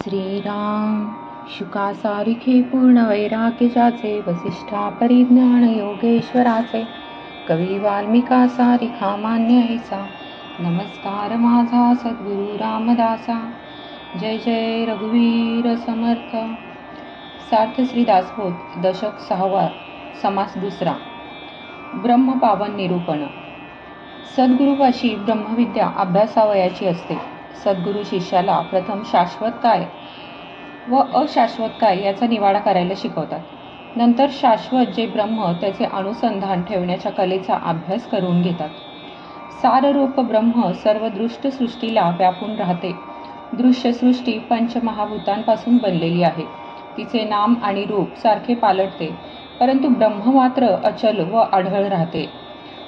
श्रीराम शुकासारिखे पूर्ण वैराग्याचे वसिष्ठा परिज्ञान योगेश्वराचे कवी वाल्मिका सारिखा मान्य ऐसा नमस्कार माझा सद्गुरु रामदासा जय जय रघुवीर समर्थ. सार्थ श्री दासबोध दशक 6 समास 2. ब्रह्मपावन निरूपण. सद्गुरुपाशी ब्रह्मविद्या अभ्यासावयाची असते. सद्गुरु शिष्याला प्रथम शाश्वत काय व अशाश्वत काय याचा निवाडा करायला शिकवतात. नंतर शाश्वत जे ब्रह्म त्याचे अनुसंधान ठेवण्याच्या कलेचा अभ्यास करून घेतात. साररूप ब्रह्म सर्व दृष्ट सृष्टीला व्यापून राहते. दृश्य सृष्टी पंचमहाभूतांपासून बनलेली आहे. तिचे नाम आणि रूप सारखे पालटते, परंतु ब्रह्म मात्र अचल व आढळ राहते.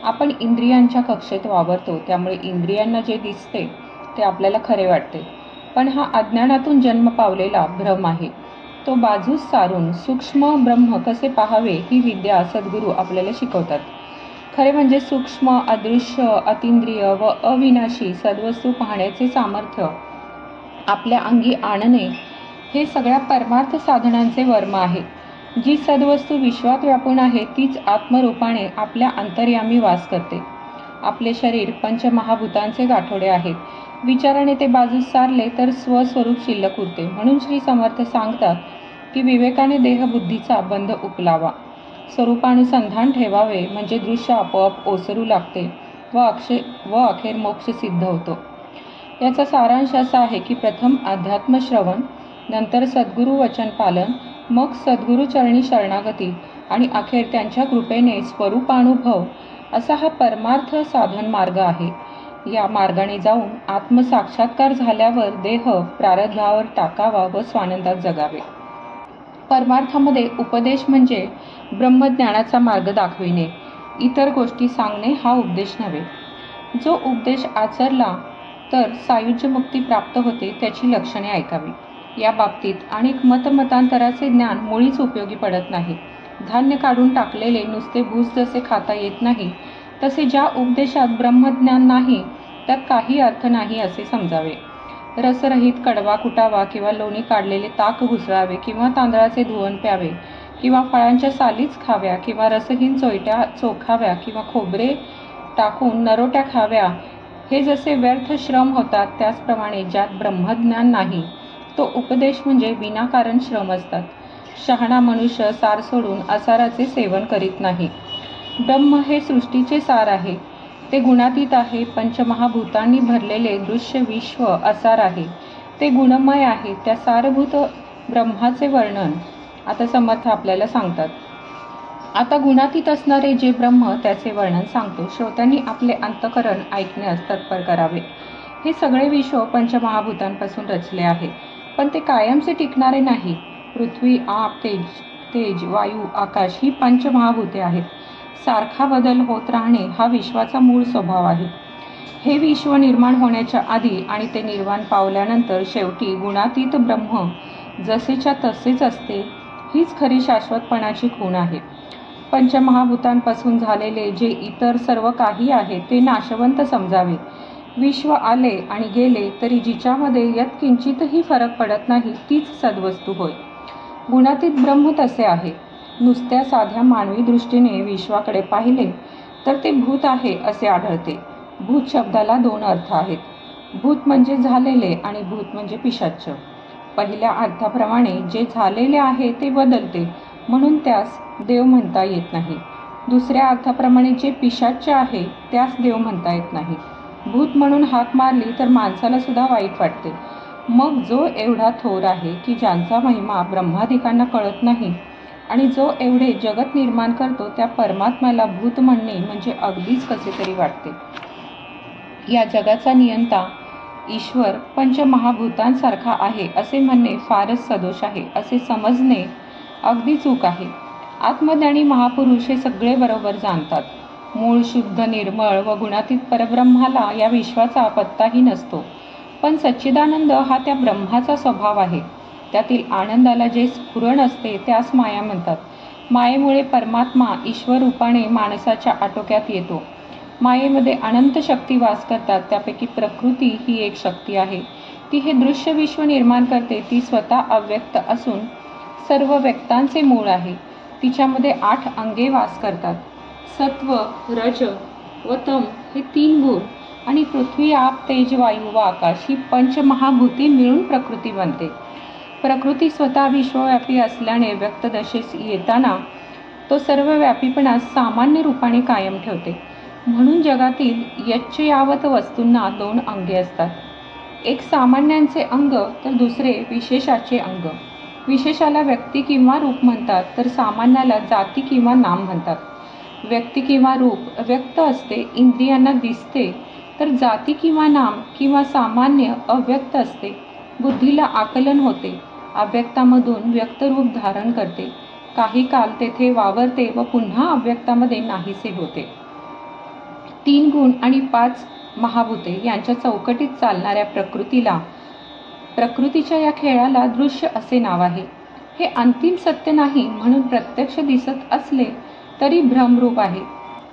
आपण इंद्रियांच्या कक्षेत वावरतो, त्यामुळे इंद्रियांना जे दिसते ते आपल्याला खरे वाटते, पण हा अज्ञानातून जन्म पावलेला भ्रम आहे. तो बाजूस सारून सूक्ष्म ब्रह्म कसे पाहावे ही विद्या सद्गुरू आपल्याला शिकवतात. खरे म्हणजे सूक्ष्म, अदृश्य, अतींद्रिय व अविनाशी सद्वस्तू पाहण्याचे सामर्थ्य आपल्या अंगी आणणे हे सगळ्या परमार्थ साधनांचे वर्म आहे. जी सद्वस्तू विश्वात व्यापून आहे तीच आत्मरूपाने आपल्या अंतर्यामी वास करते. आपले शरीर पंचमहाभूतांचे गाठोडे आहेत. विचाराने ते बाजूस सारले तर स्वस्वरूप शिल्लक उरते. म्हणून श्री समर्थ सांगतात की विवेकाने देहबुद्धीचा बंध उकलावा, स्वरूपानुसंधान ठेवावे, म्हणजे दृश्य आपोआप ओसरू लागते व अखेर मोक्ष सिद्ध होतो. याचा सारांश असा आहे की प्रथम अध्यात्मश्रवण, नंतर सद्गुरु वचन पालन, मग सद्गुरु चरणी शरणागती आणि अखेर त्यांच्या कृपेने स्वरूपानुभव असा हा परमार्थ साधन मार्ग आहे. या मार्गाने जाऊन आत्मसाक्षात्कार झाल्यावर देह प्रारब्धावर टाकावा व स्वानंदात जगावे. परमार्थामध्ये उपदेश म्हणजे ब्रह्मज्ञानाचा मार्ग दाखविणे, इतर गोष्टी सांगणे हा उपदेश नव्हे. जो उपदेश आचरला तर सायुज्य मुक्ती प्राप्त होते त्याची लक्षणे ऐकावी. या बाबतीत अनेक मतमतांतराचे ज्ञान मुळीच उपयोगी पडत नाही. धान्य काढून टाकलेले नुसते भूस जसे खाता येत नाही, तसे ज्या उपदेशात ब्रह्मज्ञान नाही त्यात काही अर्थ नाही असे समजावे. रसरहित कडवा कुटावा किंवा लोणी काढलेले ताक घुसळावे किंवा तांदळाचे धुवन प्यावे किंवा फळांच्या सालीच खाव्या किंवा रसहीन चोयट्या चोखाव्या किंवा खोबरे टाकून नरोट्या खाव्या, हे जसे व्यर्थ श्रम होतात, त्याचप्रमाणे ज्यात ब्रह्मज्ञान नाही तो उपदेश म्हणजे विनाकारण श्रम असतात. शहाणा मनुष्य सार सोडून असाराचे सेवन करीत नाही. ब्रह्म हे सृष्टीचे सार आहे. ते गुणातीत आहे. पंचमहाभूतांनी भरलेले दृश्य विश्व असार आहे. ते गुणमय आहे. त्या सारभूत ब्रह्माचे वर्णन आता समर्थ आपल्याला सांगतात. आता गुणातीत असणारे जे ब्रह्म त्याचे वर्णन सांगतो. श्रोत्यांनी आपले अंतःकरण ऐकण्यास तत्पर करावे. हे सगळे विश्व पंचमहाभूतांपासून रचले आहे, पण ते कायमचे टिकणारे नाही. पृथ्वी, आप, तेज, वायू, आकाश ही पंचमहाभूते आहेत. सारखा बदल होत राहणे हा विश्वाचा मूळ स्वभाव आहे. हे विश्व निर्माण होण्याच्या आधी आणि ते निर्वाण पावल्यानंतर शेवटी गुणातीत ब्रह्म जसेच्या तसेच असते. हीच खरी शाश्वतपणाची खूण आहे. पंचमहाभूतांपासून झालेले जे इतर सर्व काही आहे ते नाशवंत समजावे. विश्व आले आणि गेले तरी जिच्यामध्ये यत्किंचितही फरक पडत नाही तीच सद्वस्तू होय. गुणातीत ब्रह्म तसे आहे. नुसत्या साध्या मानवी दृष्टीने विश्वाकडे पाहिले तर ते भूत आहे असे आढळते. भूत शब्दाला 2 अर्थ आहेत. भूत म्हणजे झालेले आणि भूत म्हणजे पिशाच्च. पहिल्या अर्थाप्रमाणे जे झालेले आहे ते बदलते, म्हणून त्यास देव म्हणता येत नाही. दुसऱ्या अर्थाप्रमाणे जे पिशाच्च आहे त्यास देव म्हणता येत नाही. भूत म्हणून हाक मारली तर माणसाला सुद्धा वाईट वाटते. मग जो एवढा थोर आहे की ज्यांचा महिमा ब्रह्मादिकांना कळत नाही आणि जो एवढे जगत निर्माण करतो त्या परमात्म्याला भूत म्हणणे म्हणजे अगदीच कसे तरी वाटते. या जगाचा नियंता ईश्वर पंचमहाभूतांसारखा आहे असे म्हणणे फारच सदोष आहे. असे समजणे अगदी चूक आहे. आत्मज्ञानी महापुरुष हे सगळे बरोबर जाणतात. मूळ शुद्ध निर्मळ व गुणातीत परब्रह्माला या विश्वाचा पत्ताही नसतो. पण सच्चिदानंद हा त्या ब्रह्माचा स्वभाव आहे. त्यातील आनंदाला जे स्फुरण असते त्यास माया म्हणतात. मायेमुळे परमात्मा ईश्वर रूपाने माणसाच्या आटोक्यात येतो. मायेमध्ये अनंत शक्ती वास करतात. त्यापैकी प्रकृती ही एक शक्ती आहे. ती हे दृश्य विश्व निर्माण करते. ती स्वतः अव्यक्त असून सर्व व्यक्तांचे मूळ आहे. तिच्यामध्ये 8 अंगे वास करतात. सत्व, रज व तम हे 3 गुण आणि पृथ्वी, आप, तेज, वायू व आकाश ही पंचमहाभूते मिळून प्रकृती बनते. प्रकृती स्वतः विश्वव्यापी असल्याने व्यक्तदशेस येताना तो सर्व व्यापीपणा सामान्य रूपाने कायम ठेवते. म्हणून जगातील यच्चयावत वस्तूंना 2 अंगे असतात. एक सामान्यांचे अंग तर दुसरे विशेषाचे अंग. विशेषाला व्यक्ती किंवा रूप म्हणतात तर सामान्याला जाती किंवा नाम म्हणतात. व्यक्ती किंवा रूप व्यक्त असते, इंद्रियांना दिसते, तर जाती किंवा नाम किंवा सामान्य अव्यक्त असते, बुद्धीला आकलन होते, अव्यक्तामधून व्यक्तरूप धारण करते, काही काल तेथे वावरते व पुन्हा अव्यक्तामध्ये नाहीसे होते. 3 गुण आणि 5 महाभूते यांच्या चौकटीत चालणाऱ्या प्रकृतीच्या या खेळाला दृश्य असे नाव आहे. हे अंतिम सत्य नाही म्हणून प्रत्यक्ष दिसत असले तरी भ्रमरूप आहे.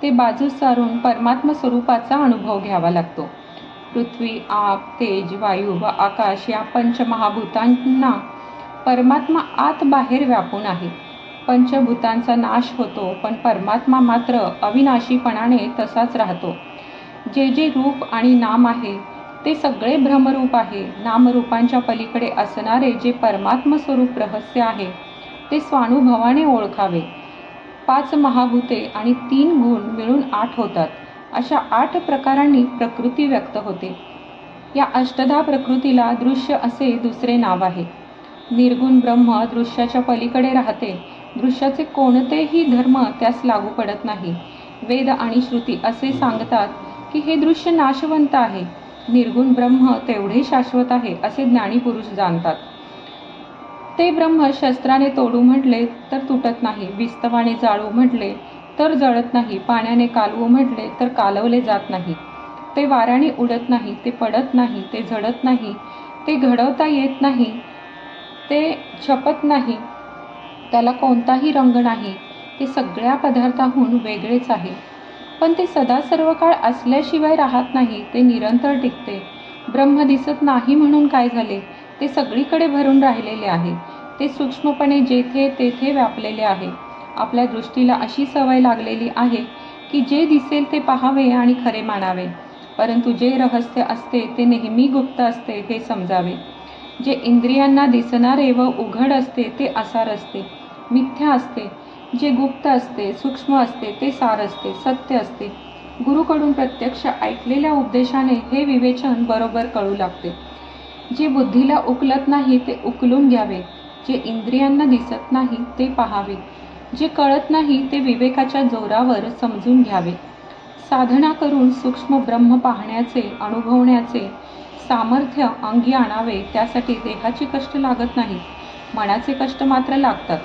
ते बाजूस सारून परमात्म स्वरूपाचा अनुभव घ्यावा लागतो. पृथ्वी, आप, तेज, वायू व आकाश या पंचमहाभूतांना परमात्मा आत बाहेर व्यापून आहे. पंचभूतांचा नाश होतो पण परमात्मा मात्र अविनाशीपणाने तसाच राहतो. जे जे रूप आणि नाम आहे ते सगळे भ्रमरूप आहे. नामरूपांच्या पलीकडे असणारे जे परमात्म स्वरूप रहस्य आहे ते स्वानुभवाने ओळखावे. 5 महाभूते आणि 3 गुण मिळून 8 होतात. अशा 8 प्रकारांनी प्रकृती व्यक्त होते. या अष्टधा प्रकृतीला दृश्य असे दुसरे नाव आहे. निर्गुण ब्रह्म दृश्याच्या पलीकडे राहते. दृश्याचे कोणतेही धर्म त्यास लागू पडत नाही. वेद आणि श्रुती असे सांगतात की हे दृश्य नाशवंत आहे. निर्गुण ब्रह्म तेवढे शाश्वत आहे असे ज्ञानी पुरुष जाणतात. ते ब्रह्म शस्त्राने तोडू म्हटले तर तुटत नाही, विस्तवाने जाळू म्हटले तर जळत नाही, पाण्याने कालवू म्हटले तर कालवले जात नाही. ते वाऱ्याने उडत नाही, ते पडत नाही, ते झडत नाही, ते घडवता येत नाही, ते छपत नाही, त्याला कोणताही रंग नाही. ते सगळ्या पदार्थाहून वेगळेच आहे. पण ते सदा सर्व काळ असल्याशिवाय राहत नाही, ते निरंतर टिकते. ब्रह्म दिसत नाही म्हणून काय झाले? ते सगळीकडे भरून राहिलेले आहे. ते सूक्ष्मपणे जेथे तेथे व्यापलेले आहे. आपल्या दृष्टीला अशी सवय लागलेली आहे की जे दिसेल ते पाहावे आणि खरे मानावे. परंतु जे रहस्य असते ते नेहमी गुप्त असते हे समजावे. जे इंद्रियांना दिसणारे व उघड असते ते असार असते, मिथ्या असते. जे गुप्त असते, सूक्ष्म असते ते सार असते, सत्य असते. गुरुकडून प्रत्यक्ष ऐकलेल्या उपदेशाने हे विवेचन बरोबर कळू लागते. जे बुद्धीला उकलत नाही ते उकलून घ्यावे. जे इंद्रियांना दिसत नाही ते पाहावे. जे कळत नाही ते विवेकाच्या जोरावर समजून घ्यावे. साधना करून सूक्ष्म ब्रह्म पाहण्याचे, अनुभवण्याचे सामर्थ्य अंगी आणावे. त्यासाठी देहाचे कष्ट लागत नाही, मनाचे कष्ट मात्र लागतात.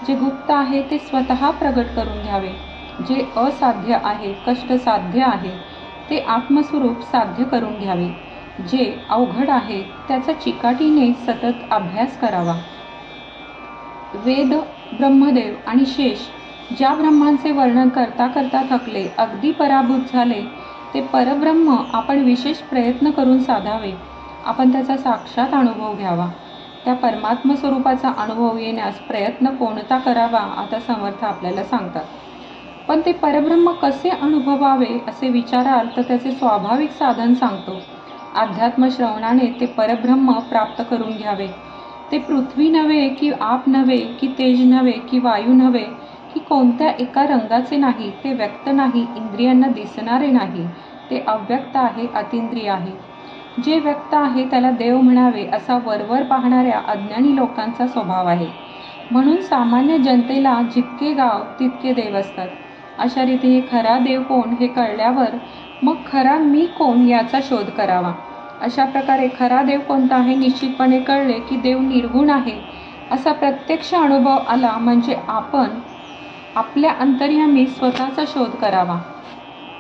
जे गुप्त आहे ते स्वतः प्रगट करून घ्यावे. जे असाध्य आहे, कष्ट साध्य आहे, ते आत्मस्वरूप साध्य करून घ्यावे. जे अवघड आहे त्याचा चिकाटीने सतत अभ्यास करावा. वेद, ब्रह्मदेव आणि शेष ज्या ब्रह्मांचे वर्णन करता करता थकले, अगदी पराभूत झाले, ते परब्रह्म आपण विशेष प्रयत्न करून साधावे. आपण त्याचा साक्षात अनुभव घ्यावा. त्या परमात्म स्वरूपाचा अनुभव येण्यास प्रयत्न कोणता करावा आता समर्थ आपल्याला सांगतात. पण ते परब्रह्म कसे अनुभवावे असे विचाराल तर त्याचे स्वाभाविक साधन सांगतो. अध्यात्म श्रवणाने ते परब्रह्म प्राप्त करून घ्यावे. ते पृथ्वी नव्हे की आप नव्हे की तेज नव्हे की वायू नव्हे की कोणत्या एका रंगाचे नाही. ते व्यक्त नाही, इंद्रियांना दिसणारे नाही. ते अव्यक्त आहे, अतींद्रिय आहे. जे व्यक्त आहे त्याला देव म्हणावे असा वरवर पाहणाऱ्या अज्ञानी लोकांचा स्वभाव आहे. म्हणून सामान्य जनतेला जितके गाव तितके देव असतात. अशा रीतीने खरा देव कोण हे कळल्यावर मग खरा मी कोण याचा शोध करावा. अशा प्रकारे खरा देव कोणता आहे निश्चितपणे कळले की देव निर्गुण आहे असा प्रत्यक्ष अनुभव आला म्हणजे आपण आपल्या अंतर्यामी स्वतःचा शोध करावा.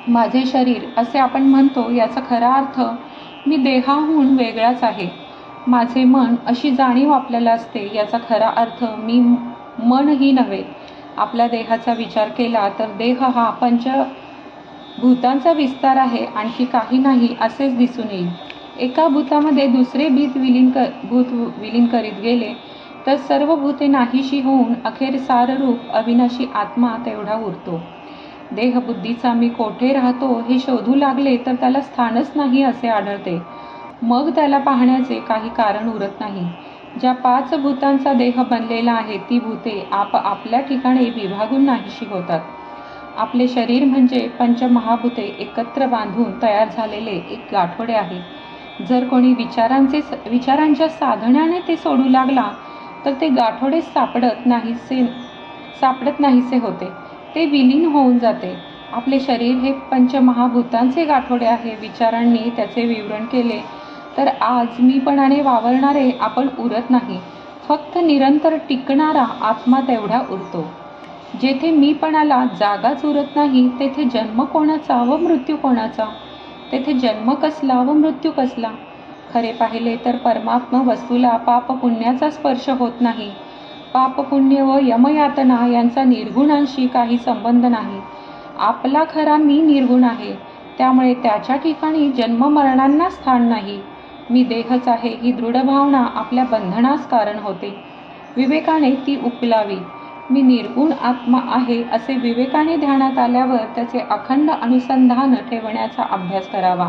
माझे शरीर असे आपण म्हणतो याचा खरा अर्थ मी देहाहून वेगळाच आहे. माझे मन अशी जाणीव आपल्याला असते याचा खरा अर्थ मी मनही नव्हे. आपल्या देहाचा विचार केला तर देह हा पंचभूतांचा विस्तार आहे, आणखी काही नाही असेच दिसून येईल. एका भूतामध्ये दुसरे भूत विलीन करीत गेले तर सर्व भूते नाहीशी होऊन अखेर साररूप अविनाशी आत्मा तेवढा उरतो. देहबुद्धीचा मी कोठे राहतो हे शोधू लागले तर त्याला स्थानच नाही असे आढळते. मग त्याला पाहण्याचे काही कारण उरत नाही. ज्या 5 भूतांचा देह बनलेला आहे ती भूते आपल्या ठिकाणी विभागून नाहीशी होतात. आपले शरीर म्हणजे पंचमहाभूते एकत्र बांधून तयार झालेले एक गाठोडे आहे. जर कोणी विचारांच्या साधण्याने ते सोडू लागला तर ते गाठोडे सापडत नाहीसे होते, ते विलीन होऊन जाते. आपले शरीर हे पंचमहाभूतांचे गाठोडे आहे. विचारांनी त्याचे विवरण केले तर आज मीपणाने वावरणारे आपण उरत नाही. फक्त निरंतर टिकणारा आत्मा तेवढा उरतो. जेथे मीपणाला जागाच उरत नाही तेथे जन्म कोणाचा व मृत्यू कोणाचा? तेथे जन्म कसला व मृत्यू कसला? खरे पाहिले तर परमात्मा वस्तूला पाप पुण्याचा स्पर्श होत नाही. पाप पुण्य व यमयातना यांचा निर्गुणांशी काही संबंध नाही. आपला खरा मी निर्गुण आहे, त्यामुळे त्याच्या ठिकाणी जन्म मरणांना स्थान नाही. मी देहच आहे ही दृढ भावना आपल्या बंधनास कारण होते. विवेकाने ती उकलावी. मी निर्गुण आत्मा आहे असे विवेकाने ध्यानात आल्यावर त्याचे अखंड अनुसंधान ठेवण्याचा अभ्यास करावा.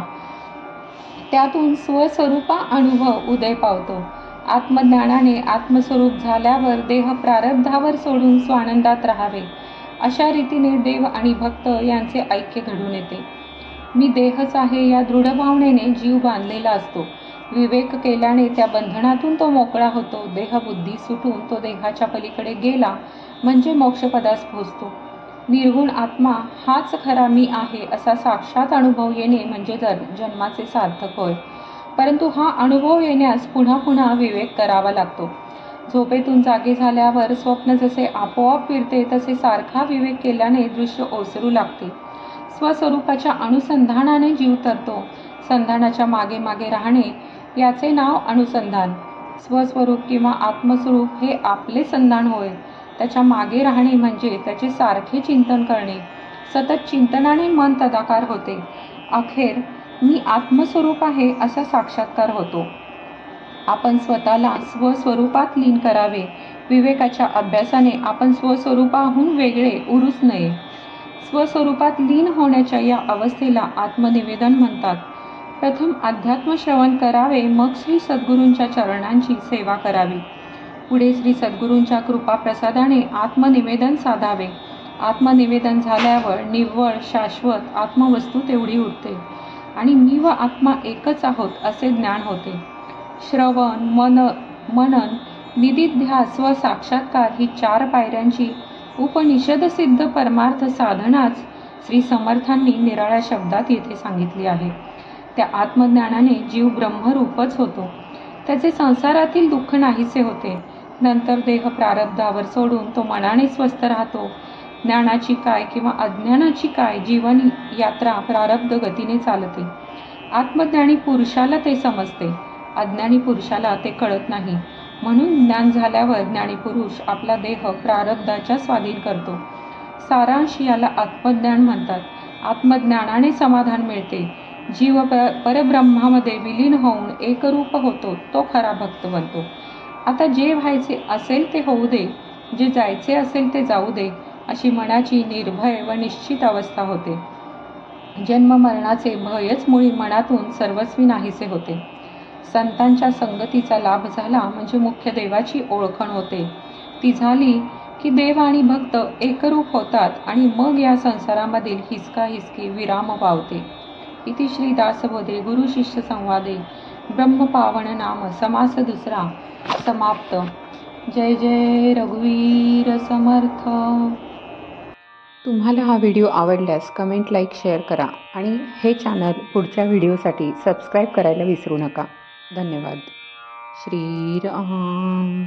त्यातून स्वस्वरूपा अनुभव उदय पावतो. आत्मज्ञानाने आत्मस्वरूप झाल्यावर देह प्रारब्धावर सोडून स्वानंदात राहावे. अशा रीतीने देव आणि भक्त यांचे ऐक्य घडून येते. मी देहच आहे या दृढ भावनेने जीव बांधलेला असतो. विवेक केल्याने त्या बंधनातून तो मोकळा होतो. देहबुद्धी सुटून तो देहाच्या पलीकडे गेला म्हणजे मोक्षपदास पोहोचतो. निर्गुण आत्मा हाच खरा मी आहे असा साक्षात अनुभव येणे म्हणजे जन्माचे सार्थक होय. परंतु हा अनुभव येण्यास पुन्हा पुन्हा विवेक करावा लागतो. झोपेतून जागे झाल्यावर स्वप्न जसे आपोआप फिरते तसे सारखा विवेक केल्याने दृश्य ओसरू लागते. स्वस्वरूपाच्या अनुसंधानाने जीव तरतो. संधानाच्या मागे मागे राहणे याचे नाव अनुसंधान. स्वस्वरूप किंवा आत्मस्वरूप हे आपले संधान होय. त्याच्या मागे राहणे म्हणजे त्याचे सारखे चिंतन करणे. सतत चिंतनाने मन तदाकार होते. अखेर मी आत्मस्वरूप आहे असा साक्षात्कार होतो. आपण स्वतःला स्वस्वरूपात लीन करावे. विवेकाच्या अभ्यासाने आपण स्वस्वरूपाहून वेगळे उरूच नये. स्वस्वरूपात लीन होण्याच्या या अवस्थेला आत्मनिवेदन म्हणतात. प्रथम अध्यात्म श्रवण करावे, मग श्री सद्गुरूंच्या चरणांची सेवा करावी. पुढे श्री सद्गुरूंच्या कृपा प्रसादाने आत्मनिवेदन साधावे. आत्मनिवेदन झाल्यावर निव्वळ शाश्वत आत्मवस्तू तेवढी उरते आणि मी व आत्मा एकच आहोत असे ज्ञान होते. श्रवण, मनन, निदिध्यास व साक्षात्कार ही 4 पायऱ्यांची उपनिषदसिद्ध परमार्थ साधनाच श्री समर्थांनी निराळ्या शब्दात येथे सांगितली आहे. त्या आत्मज्ञानाने जीव ब्रह्मरूपच होतो. त्याचे संसारातील दुःख नाहीसे होते. नंतर देह प्रारब्धावर सोडून तो मनाने स्वस्थ राहतो. ज्ञानाची काय किंवा अज्ञानाची काय, जीवन यात्रा प्रारब्ध गतीने चालते. आत्मज्ञानी पुरुषाला ते समजते, अज्ञानी पुरुषाला ते कळत नाही. म्हणून ज्ञान झाल्यावर ज्ञानी पुरुष आपला देह प्रारब्धाच्या स्वाधीन करतो. सारांश याला आत्मज्ञान म्हणतात. आत्मज्ञानाने समाधान मिळते. जीव परब्रह्मामध्ये विलीन होऊन एकरूप होतो, तो खरा भक्त बनतो. आता जे व्हायचे असेल ते होऊ दे, जे जायचे असेल ते जाऊ दे, अशी मनाची निर्भय व निश्चित अवस्था होते. जन्म मरणाचे भयच मुळी मनातून सर्वस्वी नाहीसे होते. संतांच्या संगतीचा लाभ झाला म्हणजे मुख्य देवाची ओळखण होते. ती झाली की देव आणि भक्त एकरूप होतात आणि मग या संसारामधील हिसकाहिसकी विराम पावते. इति श्री दासबोधे गुरु शिष्य संवादे ब्रह्मपावन नाम समास दुसरा समाप्त. जय जय रघुवीर समर्थ. तुम्हाला हा व्हिडिओ आवडल्यास कमेंट, लाईक, शेअर करा आणि हे चॅनल पुढच्या व्हिडिओसाठी सबस्क्राईब करायला विसरू नका. धन्यवाद. श्रीराम.